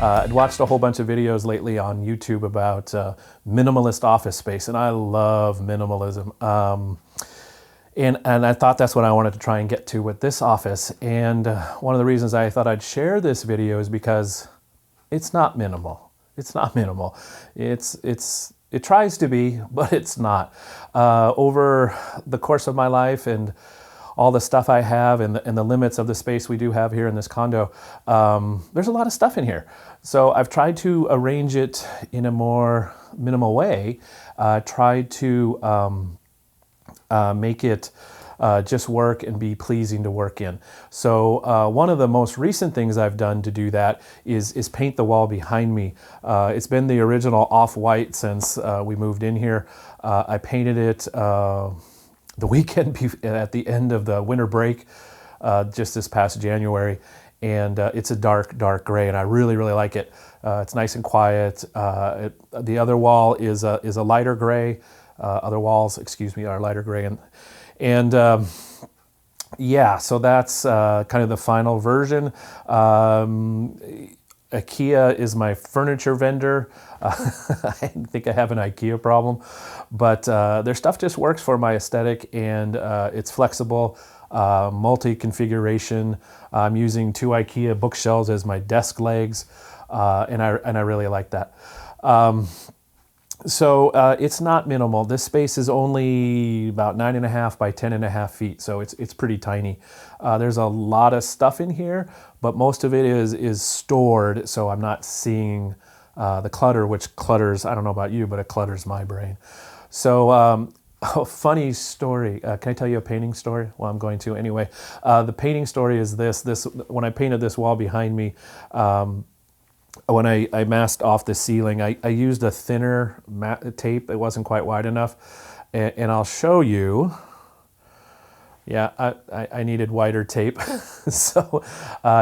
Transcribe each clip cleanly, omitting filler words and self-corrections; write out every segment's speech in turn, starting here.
I'd watched a whole bunch of videos lately on YouTube about minimalist office space, and I love minimalism. And I thought that's what I wanted to try and get to with this office. And one of the reasons I thought I'd share this video is because it's not minimal. It's not minimal. It tries to be, but it's not. Over the course of my life and all the stuff I have and the limits of the space we do have here in this condo, there's a lot of stuff in here. So I've tried to arrange it in a more minimal way, tried to make it just work and be pleasing to work in. So one of the most recent things I've done to do that is paint the wall behind me. It's been the original off-white since we moved in here. I painted it the weekend at the end of the winter break, just this past January, and it's a dark gray, and I really like it. It's nice and quiet. The other wall is a lighter gray. Other walls, excuse me, are lighter gray, and yeah, so that's kind of the final version. IKEA is my furniture vendor. I think I have an IKEA problem, but their stuff just works for my aesthetic, and it's flexible, multi-configuration. I'm using 2 IKEA bookshelves as my desk legs, and I really like that. So it's not minimal. This space is only about 9.5 by 10.5 feet, so it's pretty tiny. There's a lot of stuff in here, but most of it is stored, so I'm not seeing the clutter, which clutters, I don't know about you, but it clutters my brain. So a funny story. Can I tell you a painting story? Well, I'm going to anyway. The painting story is this. When I painted this wall behind me, when I masked off the ceiling, I used a thinner tape. It wasn't quite wide enough. And I'll show you. Yeah, I needed wider tape. So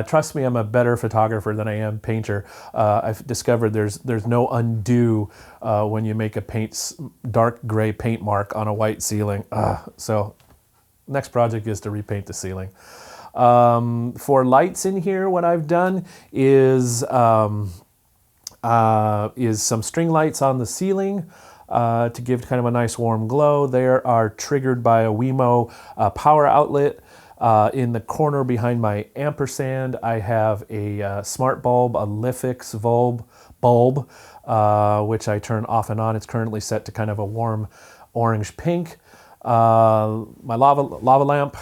trust me, I'm a better photographer than I am painter. I've discovered there's no undo when you make a dark gray paint mark on a white ceiling. So next project is to repaint the ceiling. For lights in here, what I've done is some string lights on the ceiling to give kind of a nice warm glow. They are triggered by a Wemo power outlet. In the corner behind my ampersand, I have a smart bulb, a Lifix bulb, which I turn off and on. It's currently set to kind of a warm orange pink. My lava lamp,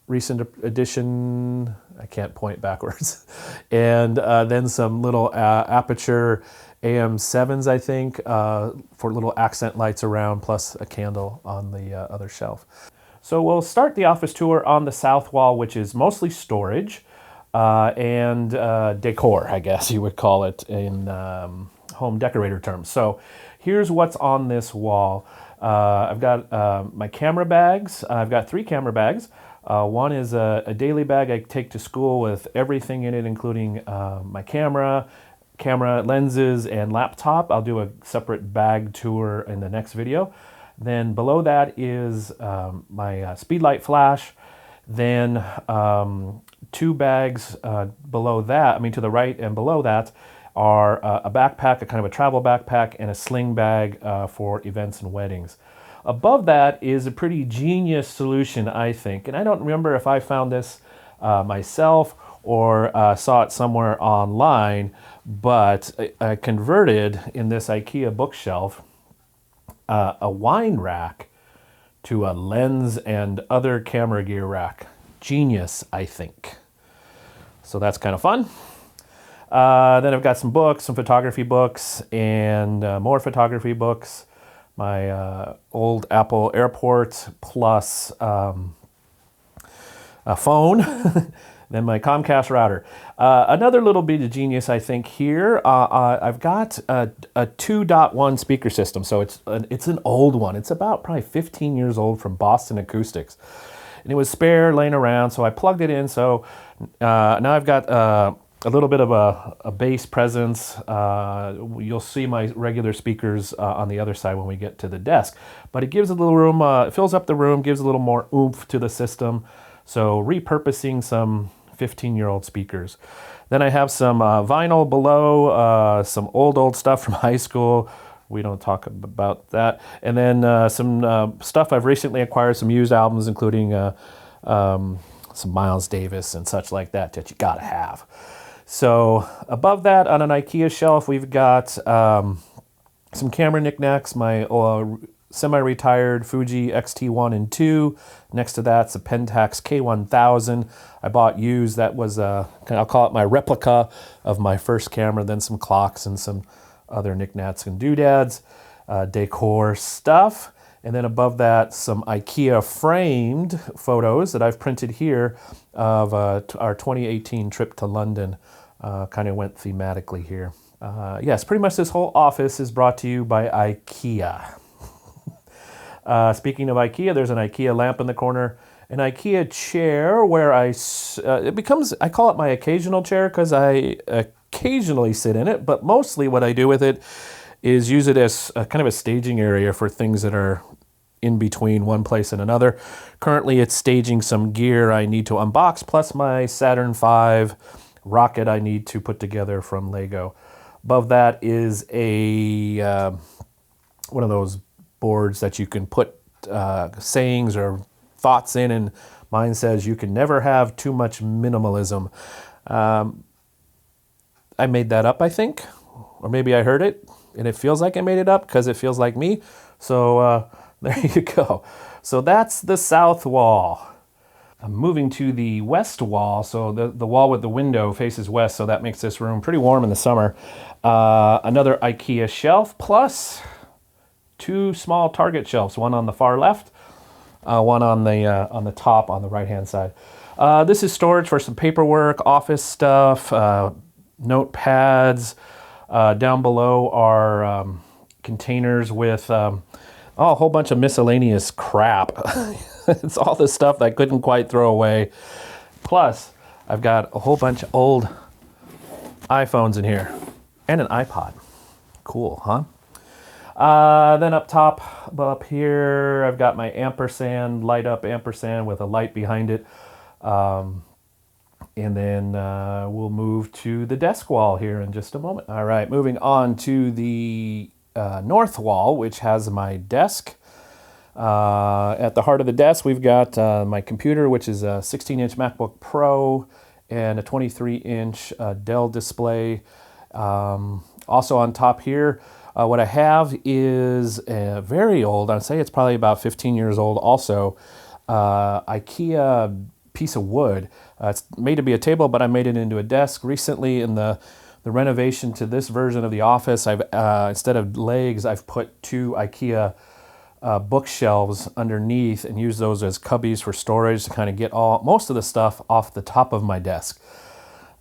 recent addition, I can't point backwards. And then some little aperture AM7s, I think, for little accent lights around, plus a candle on the other shelf. So we'll start the office tour on the south wall, which is mostly storage and decor, I guess you would call it in home decorator terms. So here's what's on this wall. I've got my camera bags. I've got 3 camera bags. One is a daily bag I take to school with everything in it, including my camera lenses, and laptop. I'll do a separate bag tour in the next video. Then below that is my speedlight flash. Then 2 bags below that, to the right and below that, are a backpack, a kind of a travel backpack, and a sling bag for events and weddings. Above that is a pretty genius solution, I think. And I don't remember if I found this myself or saw it somewhere online, but I converted in this IKEA bookshelf a wine rack to a lens and other camera gear rack. Genius, I think. So that's kind of fun. Then I've got some books, some photography books, and more photography books. My old Apple Airport plus a phone, then my Comcast router. Another little bit of genius, I think, here. I've got a 2.1 speaker system, so it's an old one. It's about probably 15 years old from Boston Acoustics. And it was spare, laying around, so I plugged it in. So now I've got a little bit of a bass presence. You'll see my regular speakers on the other side when we get to the desk. But it gives a little room, it fills up the room, gives a little more oomph to the system. So repurposing some 15-year-old speakers. Then I have some vinyl below, some old stuff from high school. We don't talk about that. And then some stuff I've recently acquired, some used albums, including some Miles Davis and such like that you gotta have. So above that, on an IKEA shelf, we've got some camera knickknacks, my semi-retired Fuji X-T1 and 2. Next to that's a Pentax K1000 I bought used. That was, I'll call it my replica of my first camera. Then some clocks and some other knickknacks and doodads, decor stuff. And then above that, some IKEA framed photos that I've printed here of our 2018 trip to London. Kind of went thematically here. Yes, pretty much this whole office is brought to you by IKEA. Speaking of IKEA, there's an IKEA lamp in the corner, an IKEA chair where I call it my occasional chair because I occasionally sit in it, but mostly what I do with it is use it as a kind of a staging area for things that are in between one place and another. Currently, it's staging some gear I need to unbox, plus my Saturn V rocket I need to put together from Lego. Above that is a one of those boards that you can put sayings or thoughts in, and mine says you can never have too much minimalism. I made that up, I think, or maybe I heard it and it feels like I made it up because it feels like me. So there you go. So that's the south wall. I'm moving to the west wall, so the wall with the window faces west, so that makes this room pretty warm in the summer. Another IKEA shelf, plus two small Target shelves, one on the far left, one on the top on the right-hand side. This is storage for some paperwork, office stuff, notepads. Down below are containers with a whole bunch of miscellaneous crap. It's all the stuff that I couldn't quite throw away. Plus, I've got a whole bunch of old iPhones in here and an iPod. Cool, huh? Then up top, up here, I've got my ampersand, light up ampersand with a light behind it. And then we'll move to the desk wall here in just a moment. All right, moving on to the north wall, which has my desk. At the heart of the desk, we've got my computer, which is a 16-inch MacBook Pro and a 23-inch Dell display. Also on top here, what I have is a very old, I'd say it's probably about 15 years old also, IKEA piece of wood. It's made to be a table, but I made it into a desk. Recently in the renovation to this version of the office, I've instead of legs, I've put two IKEA bookshelves underneath and use those as cubbies for storage to kind of get most of the stuff off the top of my desk.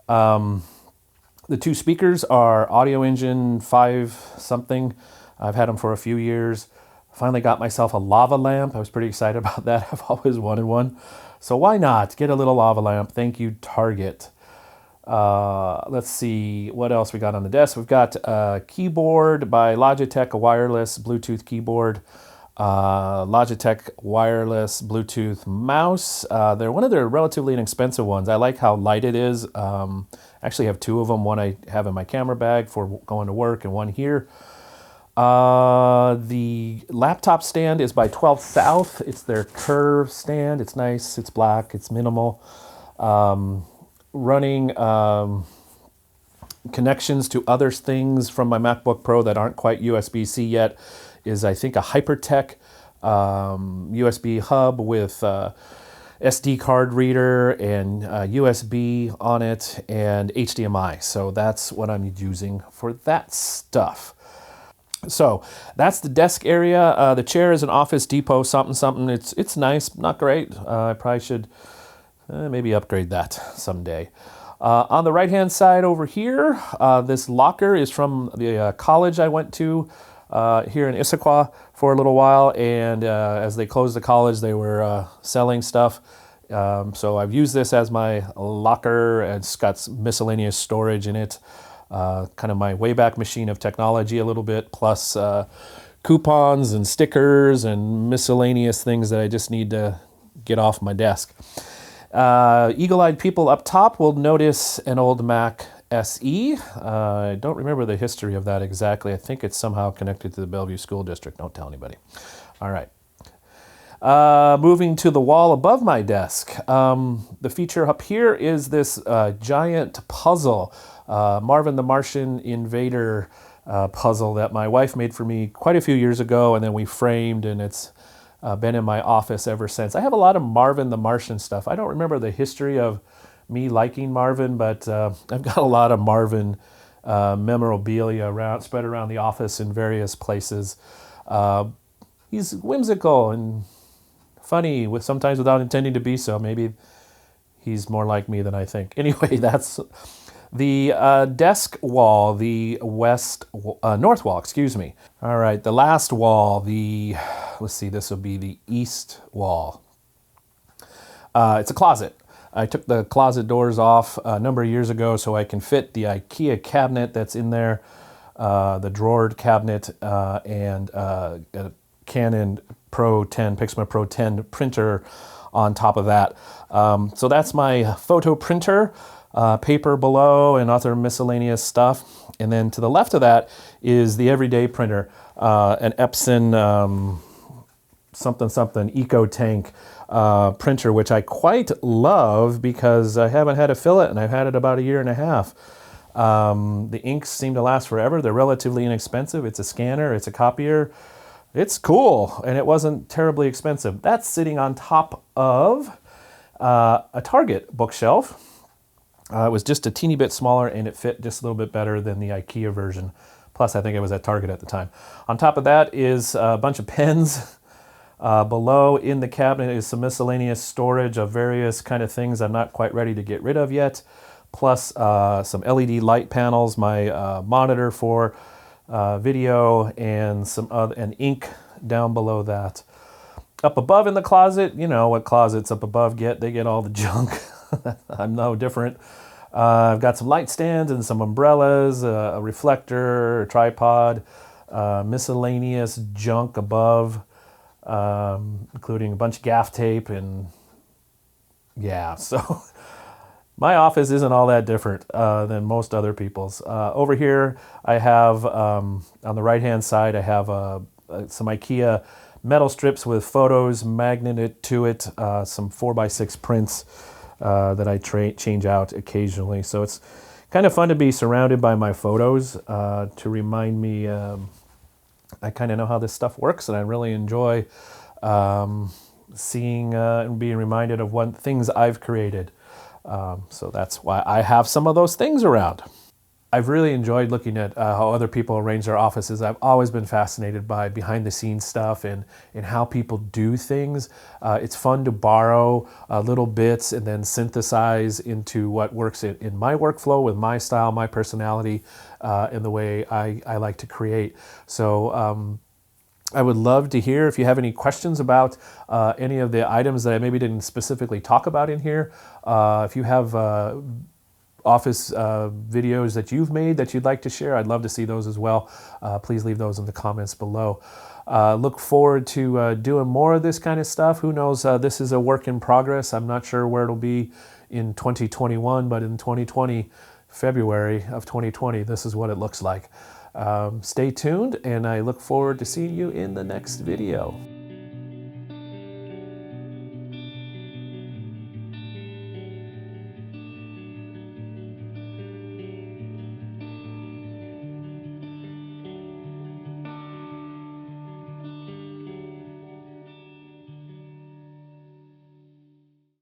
The two speakers are Audio Engine 5 something. I've had them for a few years. Finally got myself a lava lamp. I was pretty excited about that. I've always wanted one. So why not get a little lava lamp? Thank you, Target. Let's see what else we got on the desk. We've got a keyboard by Logitech, a wireless Bluetooth keyboard. Logitech wireless Bluetooth mouse. They're one of their relatively inexpensive ones. I like how light it is. Actually have two of them. One I have in my camera bag for going to work and one here. The laptop stand is by 12 South. It's their curve stand. It's nice. It's black. It's minimal. Running connections to other things from my MacBook Pro that aren't quite USB-C yet is, I think, a Hypertech USB hub with SD card reader and USB on it and HDMI. So that's what I'm using for that stuff. So that's the desk area. The chair is an Office Depot something. It's nice, not great. I probably should maybe upgrade that someday. On the right-hand side over here, this locker is from the college I went to here in Issaquah for a little while, and as they closed the college, they were selling stuff. So I've used this as my locker, and it's got some miscellaneous storage in it. Kind of my Wayback Machine of technology a little bit, plus coupons and stickers and miscellaneous things that I just need to get off my desk. Eagle-eyed people up top will notice an old Mac SE. I don't remember the history of that exactly. I think it's somehow connected to the Bellevue School District. Don't tell anybody. All right. Moving to the wall above my desk. The feature up here is this giant puzzle, Marvin the Martian Invader puzzle that my wife made for me quite a few years ago, and then we framed, and it's been in my office ever since. I have a lot of Marvin the Martian stuff. I don't remember the history of me liking Marvin, but I've got a lot of Marvin memorabilia spread around the office in various places. He's whimsical and funny, sometimes without intending to be so. Maybe he's more like me than I think. Anyway, that's the desk wall, the north wall, excuse me. All right, the last wall, let's see, this will be the east wall. It's a closet. I took the closet doors off a number of years ago so I can fit the IKEA cabinet that's in there, the drawered cabinet, and a Canon Pro 10, Pixma Pro 10 printer on top of that. So that's my photo printer, paper below, and other miscellaneous stuff. And then to the left of that is the everyday printer, an Epson something Eco Tank printer, which I quite love because I haven't had to fill it, and I've had it about 1.5 years. The inks seem to last forever. They're relatively inexpensive. It's a scanner, it's a copier. It's cool, and it wasn't terribly expensive. That's sitting on top of a Target bookshelf. It was just a teeny bit smaller, and it fit just a little bit better than the IKEA version. Plus, I think it was at Target at the time. On top of that is a bunch of pens. Below in the cabinet is some miscellaneous storage of various kind of things I'm not quite ready to get rid of yet. Plus some LED light panels, my monitor for video, and and ink down below that. Up above in the closet, you know what closets up above get. They get all the junk. I'm no different. I've got some light stands and some umbrellas, a reflector, a tripod, miscellaneous junk above, including a bunch of gaff tape, and yeah, so my office isn't all that different than most other people's. Over here, I have, on the right-hand side, I have some IKEA metal strips with photos magneted to it, some 4x6 prints that I change out occasionally. So it's kind of fun to be surrounded by my photos to remind me I kind of know how this stuff works, and I really enjoy seeing and being reminded of things I've created. So that's why I have some of those things around. I've really enjoyed looking at how other people arrange their offices. I've always been fascinated by behind-the-scenes stuff and how people do things. It's fun to borrow little bits and then synthesize into what works in my workflow with my style, my personality, and the way I like to create. So I would love to hear if you have any questions about any of the items that I maybe didn't specifically talk about in here. If you have office videos that you've made that you'd like to share, I'd love to see those as well. Please leave those in the comments below. Look forward to doing more of this kind of stuff. Who knows, this is a work in progress. I'm not sure where it'll be in 2021, but in 2020, February of 2020, this is what it looks like. Stay tuned, and I look forward to seeing you in the next video.